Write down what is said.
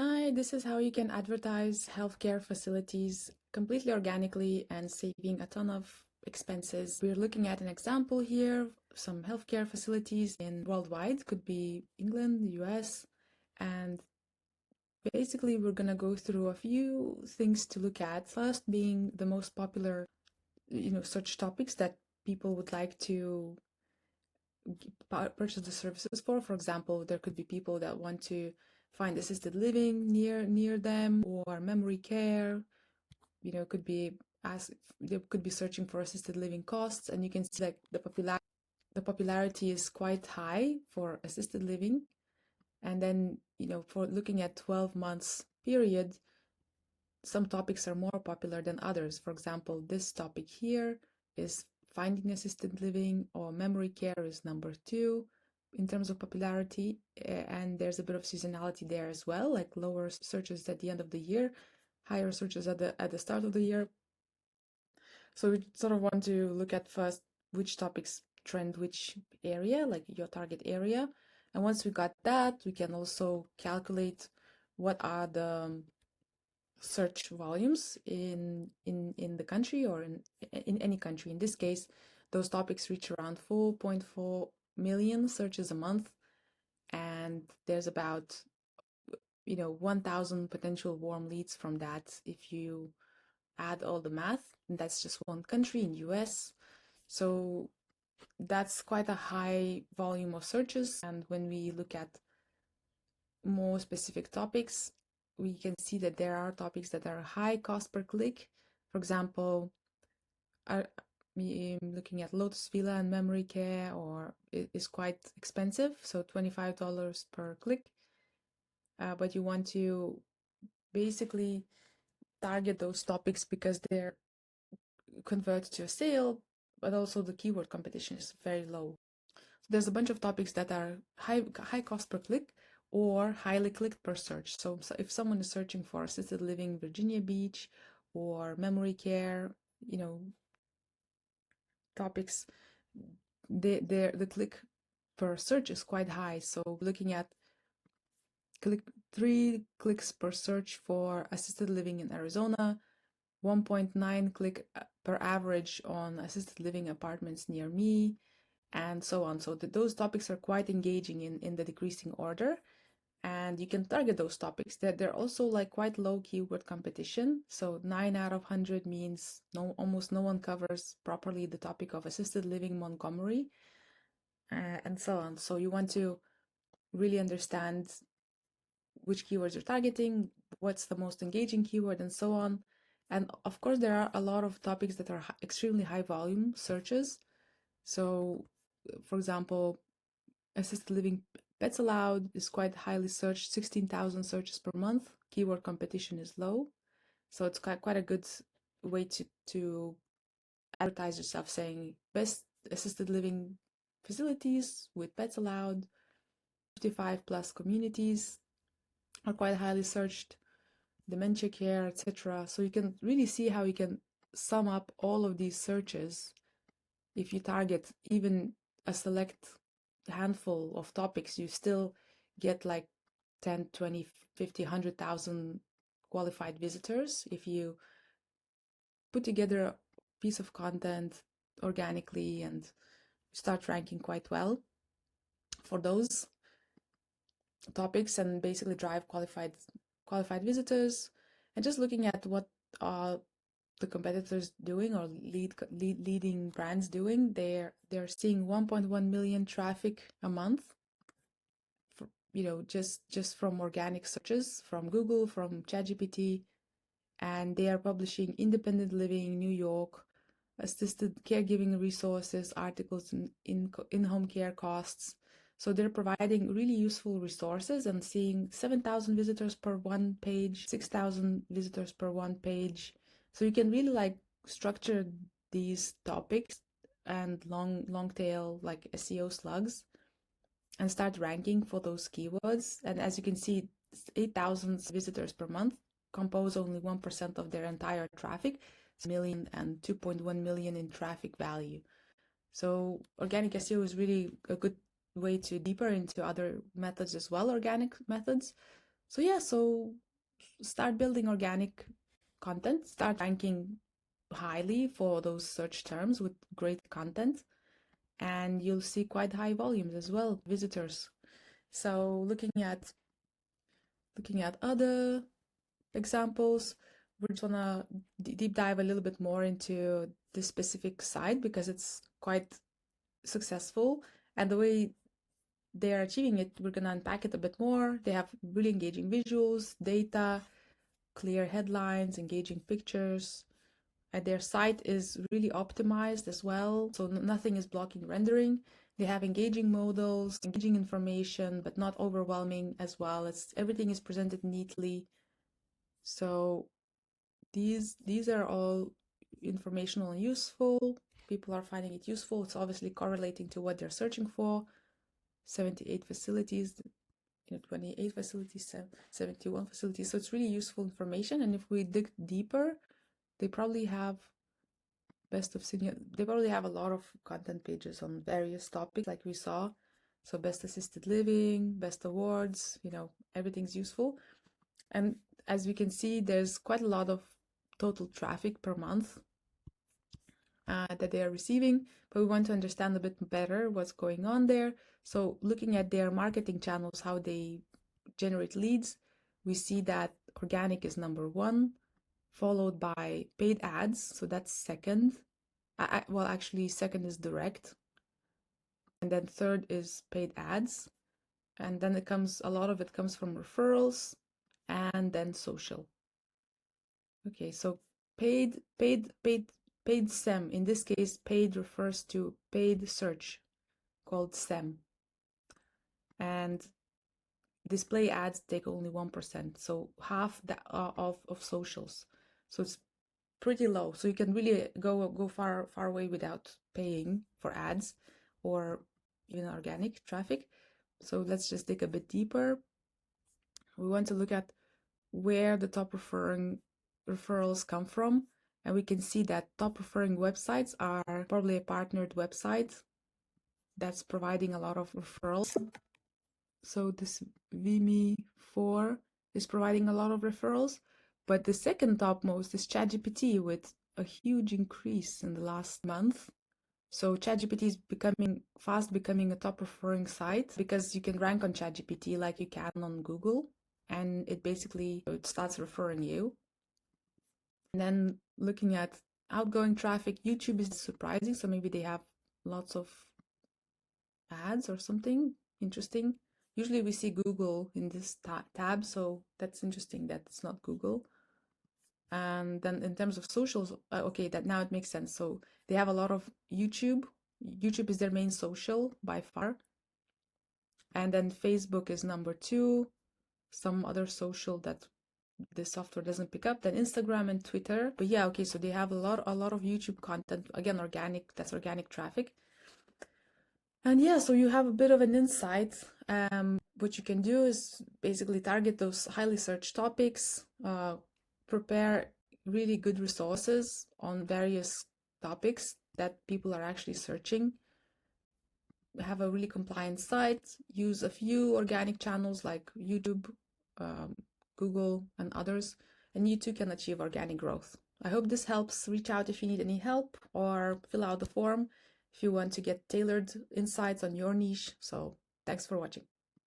Hi, this is how you can advertise healthcare facilities completely organically and saving a ton of expenses. We're looking at an example here, some healthcare facilities in worldwide, could be England, the US, and basically we're going to go through a few things to look at. First being the most popular, search topics that people would like to purchase the services for. For example, there could be people that want to find assisted living near them or memory care. Could be ask they could be searching for assisted living costs, and you can see that the popularity is quite high for assisted living. And then, for looking at 12 months period, some topics are more popular than others. For example, this topic here is finding assisted living, or memory care is number 2 in terms of popularity. And there's a bit of seasonality there as well, like lower searches at the end of the year, higher searches at the start of the year. So we sort of want to look at first which topics trend which area, like your target area. And once we got that, we can also calculate what are the search volumes in the country, or in any country. In this case, those topics reach around 4.4 million searches a month, and there's about 1,000 potential warm leads from that if you add all the math, and that's just one country in US. So that's quite a high volume of searches. And when we look at more specific topics, we can see that there are topics that are high cost per click. For example, looking at Lotus Villa and memory care, or it is quite expensive, so $25 per click. But you want to basically target those topics because they're converted to a sale, but also the keyword competition is very low. So there's a bunch of topics that are high cost per click or highly clicked per search. So if someone is searching for assisted living Virginia Beach or memory care, topics, the click per search is quite high. So looking at 3 clicks per search for assisted living in Arizona, 1.9 click per average on assisted living apartments near me, and so on. So those topics are quite engaging in the decreasing order, and you can target those topics. They're also like quite low keyword competition. So 9 out of 100 means almost no one covers properly the topic of assisted living Montgomery, and so on. So you want to really understand which keywords you're targeting, what's the most engaging keyword, and so on. And of course, there are a lot of topics that are extremely high volume searches. So, for example, assisted living pets allowed is quite highly searched, 16,000 searches per month. Keyword competition is low. So it's quite a good way to advertise yourself, saying best assisted living facilities with pets allowed, 55 plus communities are quite highly searched, dementia care, etc. So you can really see how you can sum up all of these searches. If you target even a select handful of topics, you still get like 10, 20, 50, 100,000 qualified visitors. If you put together a piece of content organically and start ranking quite well for those topics and basically drive qualified visitors, and just looking at what the competitors doing, or leading brands doing, they're seeing 1.1 million traffic a month for, just from organic searches from Google, from ChatGPT, and they are publishing independent living, New York, assisted caregiving resources, articles in home care costs. So they're providing really useful resources and seeing 7,000 visitors per one page, 6,000 visitors per one page. So you can really like structure these topics and long tail like SEO slugs and start ranking for those keywords. And as you can see, 8,000 visitors per month compose only 1% of their entire traffic, million and 2.1 million in traffic value. So organic SEO is really a good way to deeper into other methods as well, organic methods. So yeah, so start building organic content, start ranking highly for those search terms with great content, and you'll see quite high volumes as well, visitors. So looking at other examples, we're just gonna deep dive a little bit more into this specific site because it's quite successful, and the way they are achieving it, we're gonna unpack it a bit more. They have really engaging visuals, data, clear headlines, engaging pictures. And their site is really optimized as well, so nothing is blocking rendering. They have engaging modals, engaging information, but not overwhelming as well. Everything is presented neatly. So these are all informational and useful. People are finding it useful. It's obviously correlating to what they're searching for. 78 facilities, 28 facilities, 71 facilities. So it's really useful information. And if we dig deeper, they probably have they probably have a lot of content pages on various topics like we saw. So best assisted living, best awards, everything's useful. And as we can see, there's quite a lot of total traffic per month that they are receiving, but we want to understand a bit better what's going on there. So looking at their marketing channels, how they generate leads, we see that organic is number one, followed by paid ads. So that's second. Well, actually, second is direct. And then third is paid ads. And then a lot of it comes from referrals and then social. Okay, so paid SEM. In this case, paid refers to paid search called SEM. And display ads take only 1%, so half of socials. So it's pretty low. So you can really go far away without paying for ads or even organic traffic. So let's just dig a bit deeper. We want to look at where the top referrals come from. And we can see that top referring websites are probably a partnered website that's providing a lot of referrals. So this Vimy4 is providing a lot of referrals. But the second topmost is ChatGPT with a huge increase in the last month. So ChatGPT is fast becoming a top referring site because you can rank on ChatGPT like you can on Google, and it starts referring you. And then looking at outgoing traffic, YouTube is surprising. So maybe they have lots of ads or something interesting. Usually we see Google in this tab, so that's interesting that it's not Google. And then in terms of socials, okay, that now it makes sense. So they have a lot of YouTube. YouTube is their main social by far. And then Facebook is number two. Some other social that the software doesn't pick up, then Instagram and Twitter. But yeah, okay, so they have a lot of YouTube content. Again, that's organic traffic. And yeah, so you have a bit of an insight. What you can do is basically target those highly searched topics, prepare really good resources on various topics that people are actually searching, have a really compliant site, use a few organic channels like YouTube, Google, and others, and you too can achieve organic growth. I hope this helps. Reach out if you need any help or fill out the form if you want to get tailored insights on your niche. So thanks for watching.